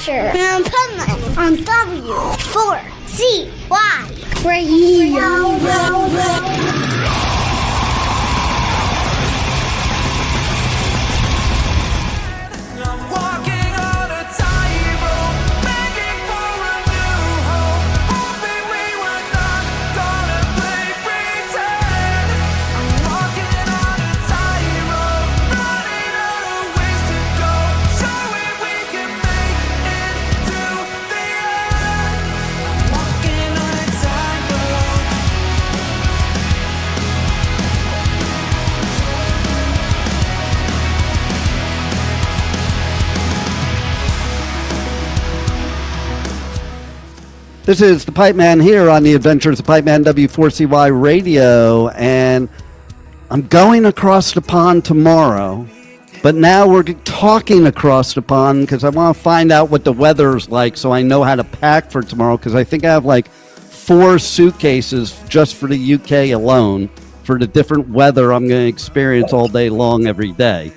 adventure in Pipeman on W4CY Radio. This is the Pipeman here on the Adventures of Pipeman W4CY Radio, and I'm going across the pond tomorrow, but now we're talking across the pond because I want to find out what the weather's like so I know how to pack for tomorrow, because I think I have like 4 suitcases just for the UK alone for the different weather I'm going to experience all day long every day.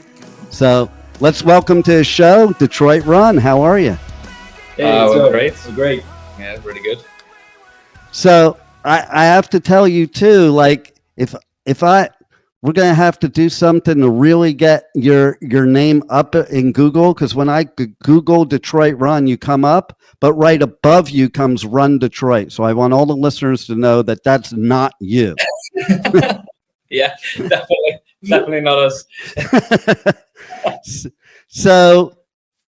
So let's welcome to the show, Detroit Run. How are you? Hey, We're great. We're great. Yeah, really good. So I have to tell you too, like if we're gonna have to do something to really get your name up in Google, because when I Google Detroit Run, you come up, but right above you comes Run Detroit. So I want all the listeners to know that that's not you. Yeah, definitely not us. So,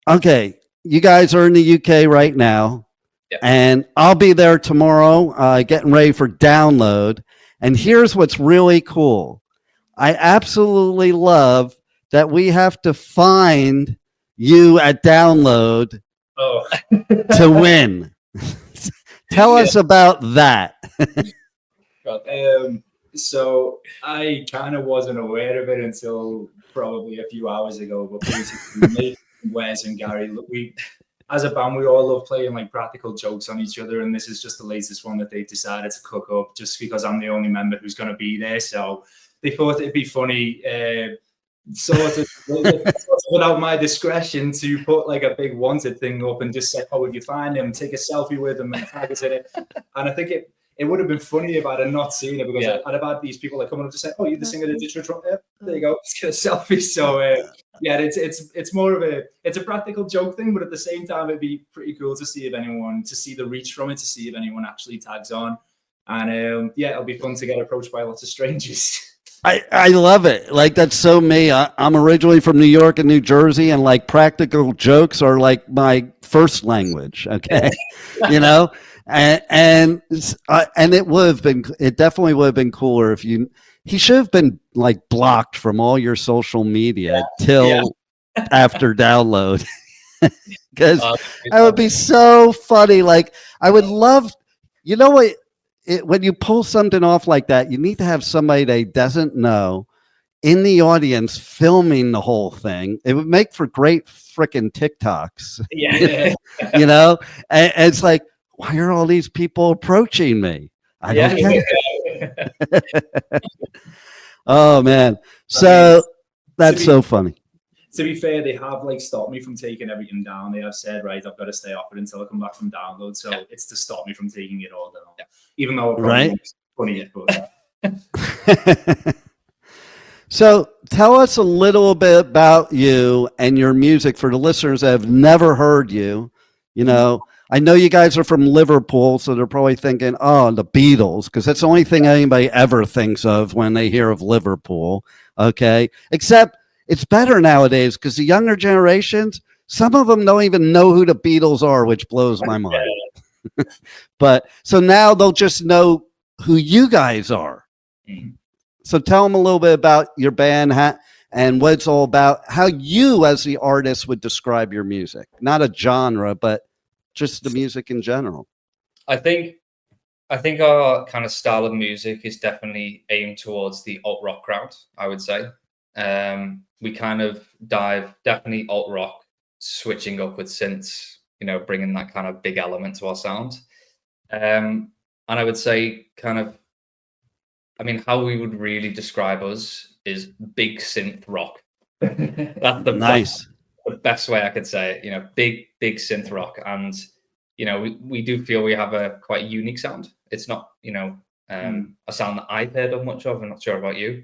okay, you guys are in the UK right now. Yep. And I'll be there tomorrow, getting ready for download. And here's what's really cool. I absolutely love that we have to find you at download to win. Tell us about that. So I kind of wasn't aware of it until probably a few hours ago. But basically, me, Wes, and Gary, look, as a band, we all love playing like practical jokes on each other, and this is just the latest one that they've decided to cook up just because I'm the only member who's going to be there. So they thought it'd be funny, sort of without my discretion, to put like a big wanted thing up and just say, "Oh, if you find him, take a selfie with him and tag us in it." And I think it would have been funny if I'd have not seen it, because I'd have had these people like coming up to say, "Oh, you're the singer of the Detroit Run." There you go, let's get a selfie. So yeah, it's more of a practical joke thing, but at the same time, it'd be pretty cool to see the reach from it, to see if anyone actually tags on, and yeah, it'll be fun to get approached by lots of strangers. I love it. Like, that's so me. I'm originally from New York and New Jersey, and like practical jokes are like my first language. Okay, you know. And it definitely would have been cooler if he should have been like blocked from all your social media till after download, because that would be so funny. Like, I would love, you know what, when you pull something off like that, you need to have somebody that doesn't know in the audience filming the whole thing. It would make for great freaking TikToks. Yeah. You know, and it's like, why are all these people approaching me? I don't get it. Oh man. So that's so funny. To be fair, they have like stopped me from taking everything down. They have said, right, I've got to stay off it until I come back from download. So it's to stop me from taking it all down. Even though it probably funny, but So tell us a little bit about you and your music for the listeners that have never heard you. You know, I know you guys are from Liverpool, so they're probably thinking, oh, the Beatles, because that's the only thing anybody ever thinks of when they hear of Liverpool. Okay. Except it's better nowadays, because the younger generations, some of them don't even know who the Beatles are, which blows my mind. But so now they'll just know who you guys are. So tell them a little bit about your band and what it's all about, how you as the artist would describe your music. Not a genre, but just the music in general. I think our kind of style of music is definitely aimed towards the alt rock crowd, I would say. We kind of dive definitely alt rock, switching up with synths, you know, bringing that kind of big element to our sound. And I would say kind of, I mean, how we would really describe us is big synth rock. That's the nice. the best way I could say it. You know, big synth rock, and you know, we do feel we have a quite unique sound. It's not, you know, a sound that I've heard of much of. I'm not sure about you.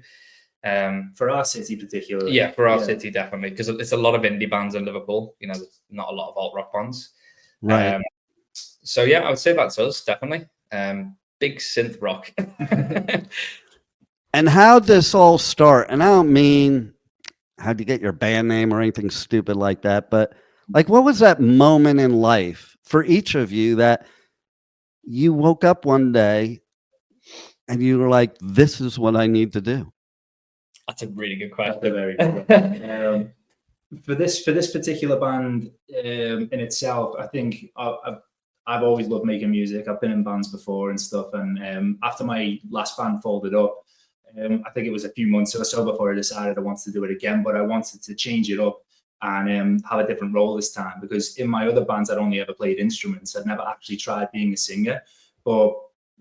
For our city particularly. Yeah, for our city, definitely. Because it's a lot of indie bands in Liverpool. You know, there's not a lot of alt rock bands. Right. So yeah, I would say that's us, definitely. Big synth rock. And how'd this all start? And I don't mean how'd you get your band name or anything stupid like that, but like, what was that moment in life for each of you that you woke up one day and you were like, this is what I need to do? That's a really good question. That's a very good one. For this particular band in itself, I think I've always loved making music. I've been in bands before and stuff. And after my last band folded up, I think it was a few months or so before I decided I wanted to do it again, but I wanted to change it up and have a different role this time, because in my other bands, I'd only ever played instruments. I'd never actually tried being a singer, but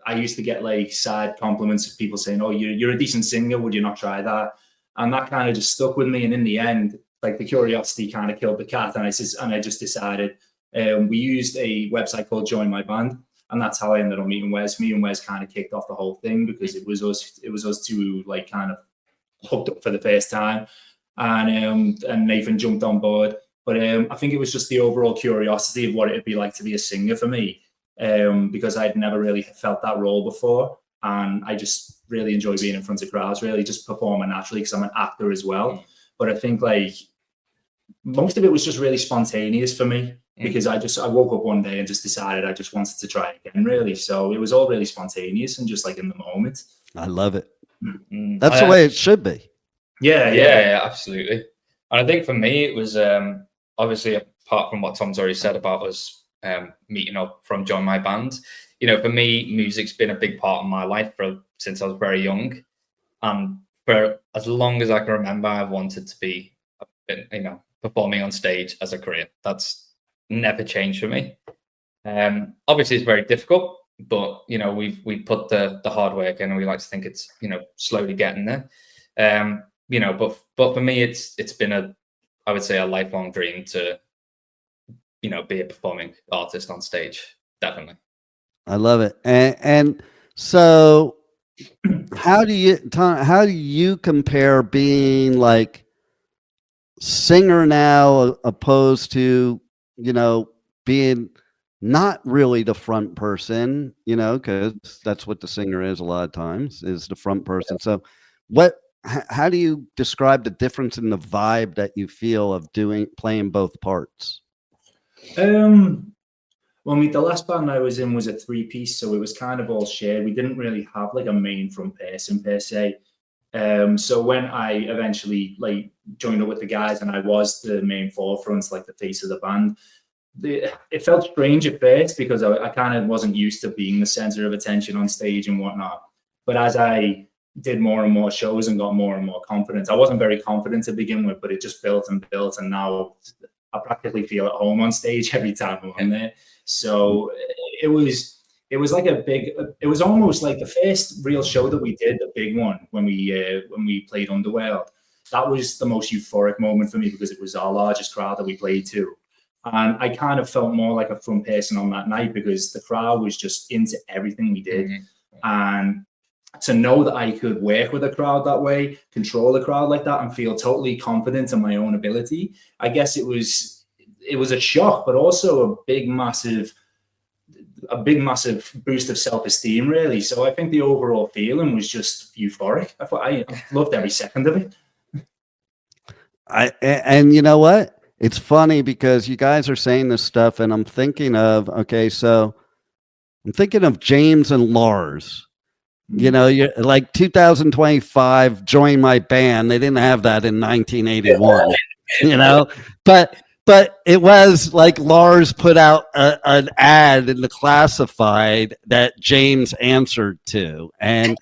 I used to get like side compliments of people saying, oh, you're a decent singer. Would you not try that? And that kind of just stuck with me. And in the end, like the curiosity kind of killed the cat. And I just decided, we used a website called Join My Band. And that's how I ended up meeting Wes. Me and Wes kind of kicked off the whole thing, because it was us two like kind of hooked up for the first time. And Nathan jumped on board. But I think it was just the overall curiosity of what it'd be like to be a singer for me. Because I'd never really felt that role before, and I just really enjoy being in front of crowds, really just performing naturally, because I'm an actor as well. But I think like most of it was just really spontaneous for me, because I woke up one day and just decided I just wanted to try again, really. So it was all really spontaneous and just like in the moment. I love it. That's the way it should be. Yeah, absolutely. And I think for me, it was obviously, apart from what Tom's already said about us meeting up from Join My Band, you know, for me, music's been a big part of my life since I was very young, and for as long as I can remember, I've wanted to be, you know, performing on stage as a career. That's never changed for me. Obviously, it's very difficult, but you know, we put the hard work in, and we like to think it's, you know, slowly getting there. You know, but for me, it's been I would say a lifelong dream to, you know, be a performing artist on stage. Definitely. I love it. And so how do you compare being like singer now opposed to, you know, being not really the front person, you know, because that's what the singer is a lot of times, is the front person. So how do you describe the difference in the vibe that you feel of playing both parts? Well, the last band I was in was a 3-piece, so it was kind of all shared. We didn't really have like a main front person per se. So when I eventually like joined up with the guys and I was the main forefront, like the face of the band, it felt strange at first, because I kind of wasn't used to being the center of attention on stage and whatnot. But as I did more and more shows and got more and more confidence, I wasn't very confident to begin with, but it just built and built, and now I practically feel at home on stage every time I'm on there. So it was like it was almost like the first real show that we did, the big one, when we played Underworld. That was the most euphoric moment for me, because it was our largest crowd that we played to. And I kind of felt more like a front person on that night, because the crowd was just into everything we did. And to know that I could work with a crowd that way, control the crowd like that, and feel totally confident in my own ability, I guess it was a shock, but also a big, massive boost of self-esteem, really. So I think the overall feeling was just euphoric. I loved every second of it. And you know what? It's funny, because you guys are saying this stuff, and I'm thinking of James and Lars. You know, you're like 2025, Join My Band. They didn't have that in 1981, you know, but it was like Lars put out an ad in the Classified that James answered to, and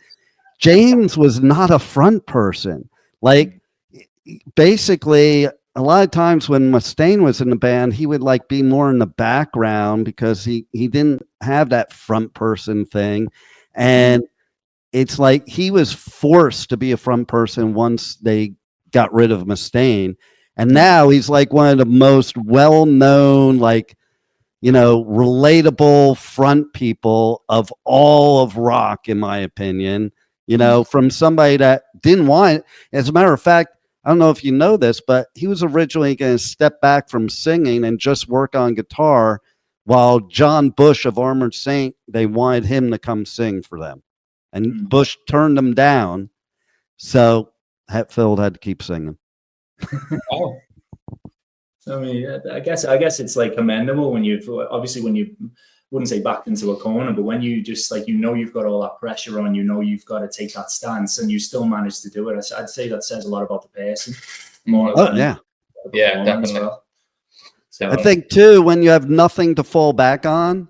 James was not a front person. Like, basically, a lot of times when Mustaine was in the band, he would like be more in the background, because he didn't have that front person thing. And it's like he was forced to be a front person once they got rid of Mustaine. And now he's like one of the most well-known, like, relatable front people of all of rock, in my opinion, from somebody that didn't want it. As a matter of fact, I don't know if you know this, but he was originally going to step back from singing and just work on guitar, while John Bush of Armored Saint, they wanted him to come sing for them. And Bush turned them down. So Hetfield had to keep singing. Oh. I mean, I guess it's like commendable when you've wouldn't say backed into a corner, but when you just like, you've got all that pressure on, you've got to take that stance and you still manage to do it. I'd say that says a lot about the person. Yeah, definitely. Well. So I think too, when you have nothing to fall back on,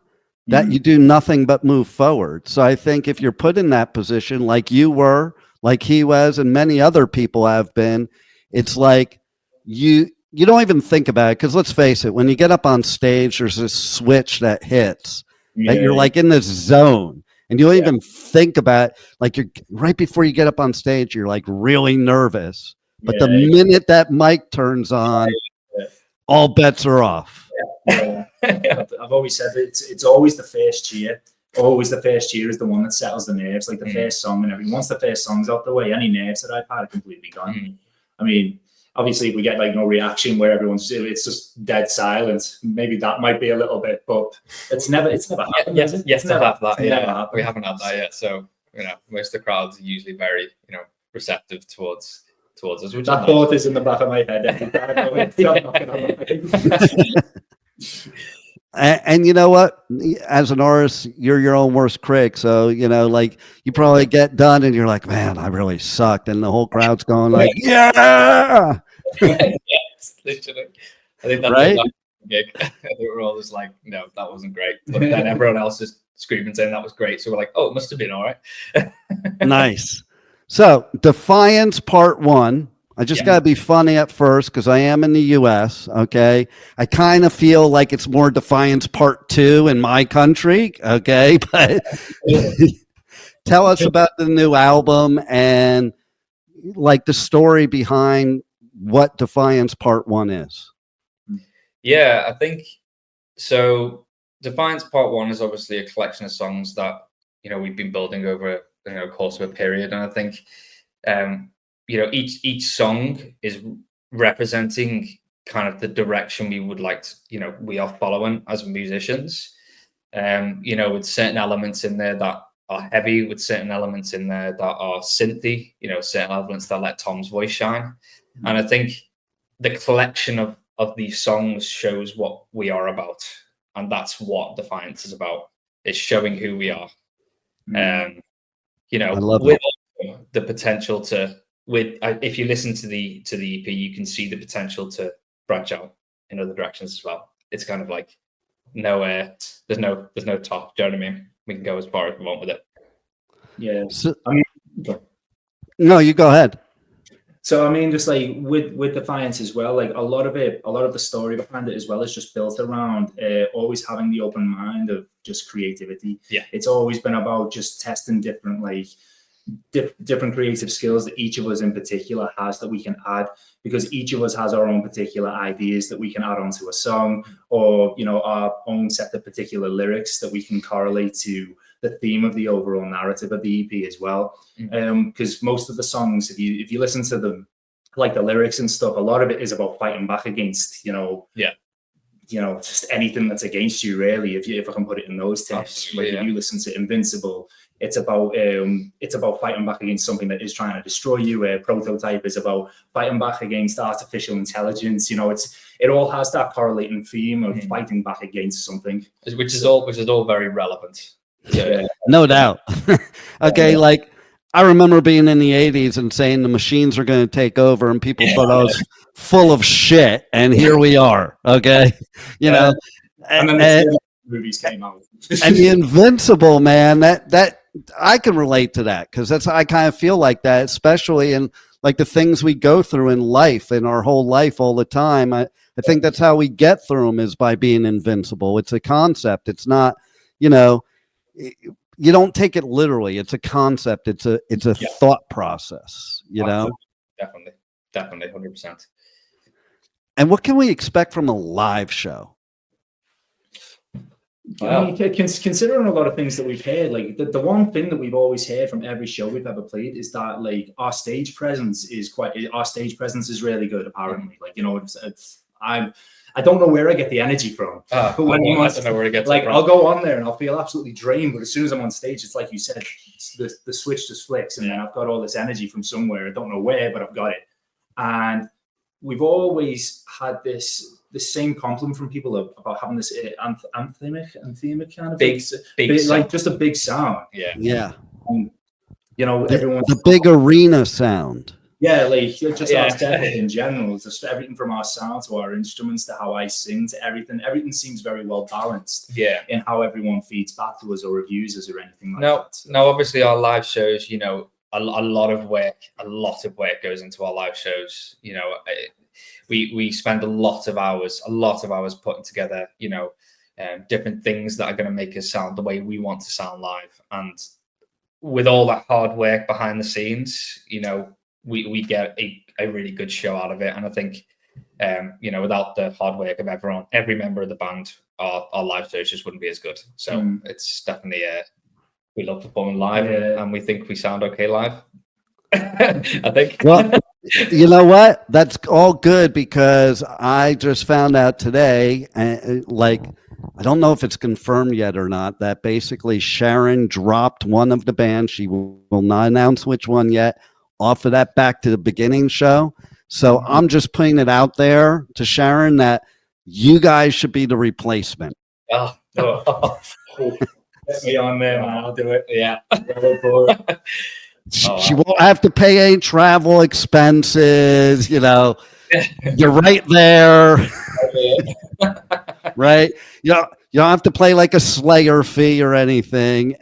that you do nothing but move forward. So I think if you're put in that position, like you were, like he was, and many other people have been, it's like you don't even think about it. Because let's face it, when you get up on stage, there's this switch that hits that you're like in this zone, and you don't even think about it. Like you're right before you get up on stage, you're like really nervous. But the minute that mic turns on, all bets are off. I've always said that it's always the first cheer. Always the first cheer is the one that settles the nerves, like the first song and everything. Once the first song's out the way, any nerves that I've had are completely gone. I mean, obviously, if we get like no reaction where it's just dead silence, maybe that might be a little bit, but it's never happened. Yes, to have that. Yeah, we haven't had that yet. So, most of the crowds are usually very, receptive towards us. Which that thought is in the back of my head every time. And you know what? As an artist, you're your own worst critic. So, like you probably get done and you're like, man, I really sucked. And the whole crowd's going like, yeah. Yes, literally. I think that's right. Gig. I think we're all just like, no, that wasn't great. But then everyone else is screaming saying that was great. So we're like, oh, it must have been all right. Nice. So Defiance Part 1. I just got to be funny at first because I am in the U.S., okay? I kind of feel like it's more Defiance Part 2 in my country, okay? But tell us about the new album and like the story behind what Defiance Part 1 is. Yeah, I think so. Defiance Part 1 is obviously a collection of songs that, we've been building over a course of a period. And I think, each song is representing kind of the direction we would like to, we are following as musicians. With certain elements in there that are heavy, with certain elements in there that are synthy, certain elements that let Tom's voice shine. And I think the collection of these songs shows what we are about. And that's what Defiance is about, is showing who we are. I love with the potential to, if you listen to the EP, you can see the potential to branch out in other directions as well. It's kind of like there's no top. Do you know what I mean? We can go as far as we want with it. Yeah. So, no, you go ahead. So I mean, just like with Defiance as well, like a lot of the story behind it as well is just built around always having the open mind of just creativity. Yeah, it's always been about just testing different different creative skills that each of us in particular has that we can add, because each of us has our own particular ideas that we can add onto a song, or our own set of particular lyrics that we can correlate to the theme of the overall narrative of the EP as well. Because most of the songs, if you listen to them, like the lyrics and stuff, a lot of it is about fighting back against just anything that's against you, really, if I can put it in those terms. If you listen to Invincible, it's about fighting back against something that is trying to destroy you. Prototype is about fighting back against artificial intelligence. It all has that correlating theme of fighting back against something, which is all very relevant. Yeah. No doubt. Okay, like I remember being in the 80s and saying the machines are going to take over, and people thought I was full of shit, and here we are. Okay, and then the movies came out, and the Invincible, man, that I can relate to that, because I kind of feel like that, especially in like the things we go through in life, in our whole life, all the time. I think that's how we get through them, is by being invincible. It's a concept. It's not, you don't take it literally. It's a concept. It's a thought process, Definitely. 100%. And what can we expect from a live show? I mean, considering a lot of things that we've heard, like the one thing that we've always heard from every show we've ever played is that like our stage presence is really good. Apparently, like, you know, I don't know where I get the energy from, but when I don't know where it gets like from. I'll go on there and I'll feel absolutely drained, but as soon as I'm on stage, it's like you said, the switch just flicks, and then I've got all this energy from somewhere. I don't know where, but I've got it. And we've always had the same compliment from people about having this anthemic kind of big like just a big sound. Yeah. And, you know, The big arena sound. Yeah, like just our aesthetic in general, just everything from our sound to our instruments to how I sing to everything. Everything seems very well balanced. Yeah. In how everyone feeds back to us or reviews us or anything like that. No, obviously our live shows, you know, a lot of work goes into our live shows. You know, we spend a lot of hours putting together, you know, different things that are going to make us sound the way we want to sound live. And with all that hard work behind the scenes, you know, we get a really good show out of it. And I think, you know, without the hard work of every member of the band, our live shows just wouldn't be as good. So it's definitely we love performing live, and we think we sound okay live. I think. Well, you know what? That's all good, because I just found out today, like, I don't know if it's confirmed yet or not, that basically Sharon dropped one of the bands. She will not announce which one yet, off of that Back to the Beginning show. So I'm just putting it out there to Sharon that you guys should be the replacement. Oh. Get me on there, man. I'll do it. Yeah. She won't have to pay any travel expenses. You know, you're right there. Right? You don't have to play like a Slayer fee or anything.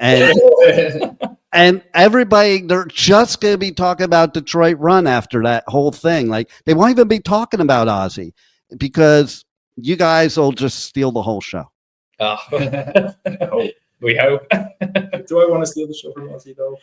And everybody, they're just going to be talking about Detroit Run after that whole thing. Like, they won't even be talking about Ozzy, because you guys will just steal the whole show. We hope. Do I want to steal the show from Ozzy, though?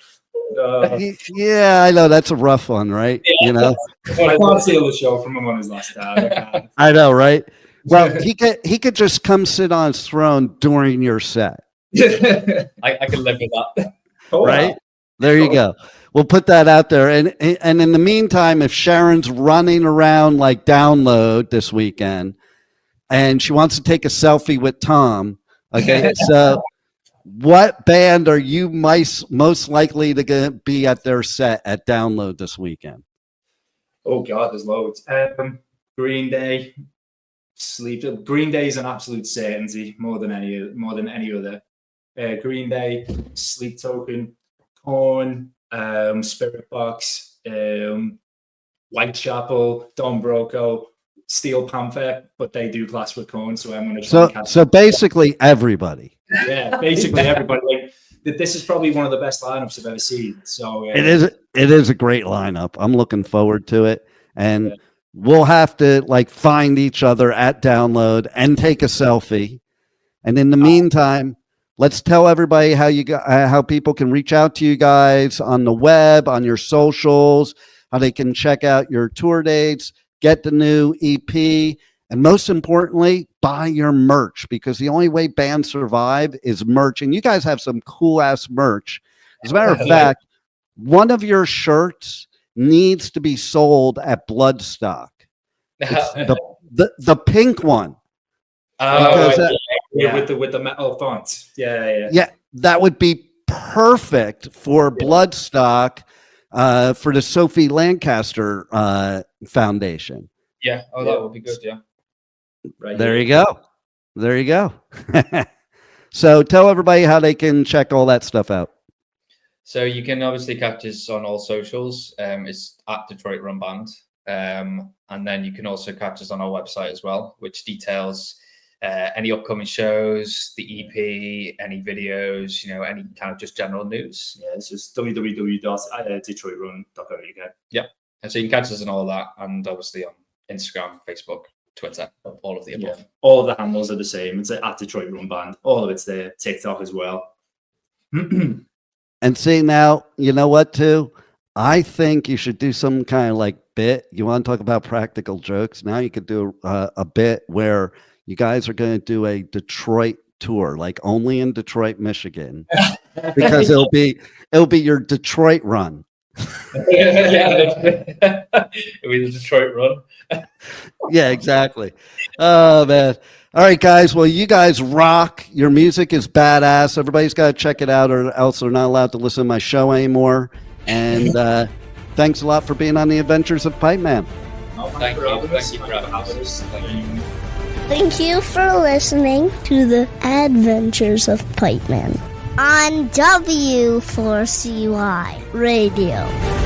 Yeah, I know that's a rough one, right? Yeah. You know, I can't steal the show from him on his last time. I know, right? Well, he could just come sit on his throne during your set. I can live with that. Right? There you go. We'll put that out there. And in the meantime, if Sharon's running around like Download this weekend and she wants to take a selfie with Tom, okay, so what band are you most likely to be at their set at Download this weekend? Oh God, there's loads. Green Day, Sleep. Green Day is an absolute certainty, more than any other. Green Day, Sleep Token, Korn, Spirit Box, Whitechapel, Don Broco, Steel Panther, but they do class with Korn, so I'm going to. So basically everybody. Yeah, basically everybody. Like, this is probably one of the best lineups I've ever seen. So it is a great lineup. I'm looking forward to it, and we'll have to like find each other at Download and take a selfie. And in the meantime, let's tell everybody how people can reach out to you guys on the web, on your socials, how they can check out your tour dates, get the new EP, and most importantly, buy your merch, because the only way bands survive is merch. And you guys have some cool ass merch. As a matter of fact, one of your shirts needs to be sold at Bloodstock. It's the pink one. With the metal font. Yeah, that would be perfect for Bloodstock, for the Sophie Lancaster Foundation. Yeah. Oh, that would be good. Yeah. Right. There you go. So tell everybody how they can check all that stuff out. So you can obviously catch us on all socials. It's at Detroit Run Band. And then you can also catch us on our website as well, which details any upcoming shows, the EP, any videos, you know, any kind of just general news. Yeah, it's just www.detroitrun.co.uk. Yeah. And so you can catch us on all that, and obviously on Instagram, Facebook, Twitter, all of the above. Yeah. All of the handles are the same. It's at Detroit Run Band. All of it's there. TikTok as well. And see, now, you know what, too? I think you should do some kind of like bit. You want to talk about practical jokes? Now you could do a bit where you guys are going to do a Detroit tour, like only in Detroit, Michigan, because it'll be your Detroit run. It'll be the Detroit run. Yeah, exactly. Oh man. All right, guys. Well, you guys rock. Your music is badass. Everybody's got to check it out, or else they're not allowed to listen to my show anymore. And thanks a lot for being on the Adventures of Pipeman. Thank you. Thank you for having us. Thank you for listening to the Adventures of Pipeman on W4CY Radio.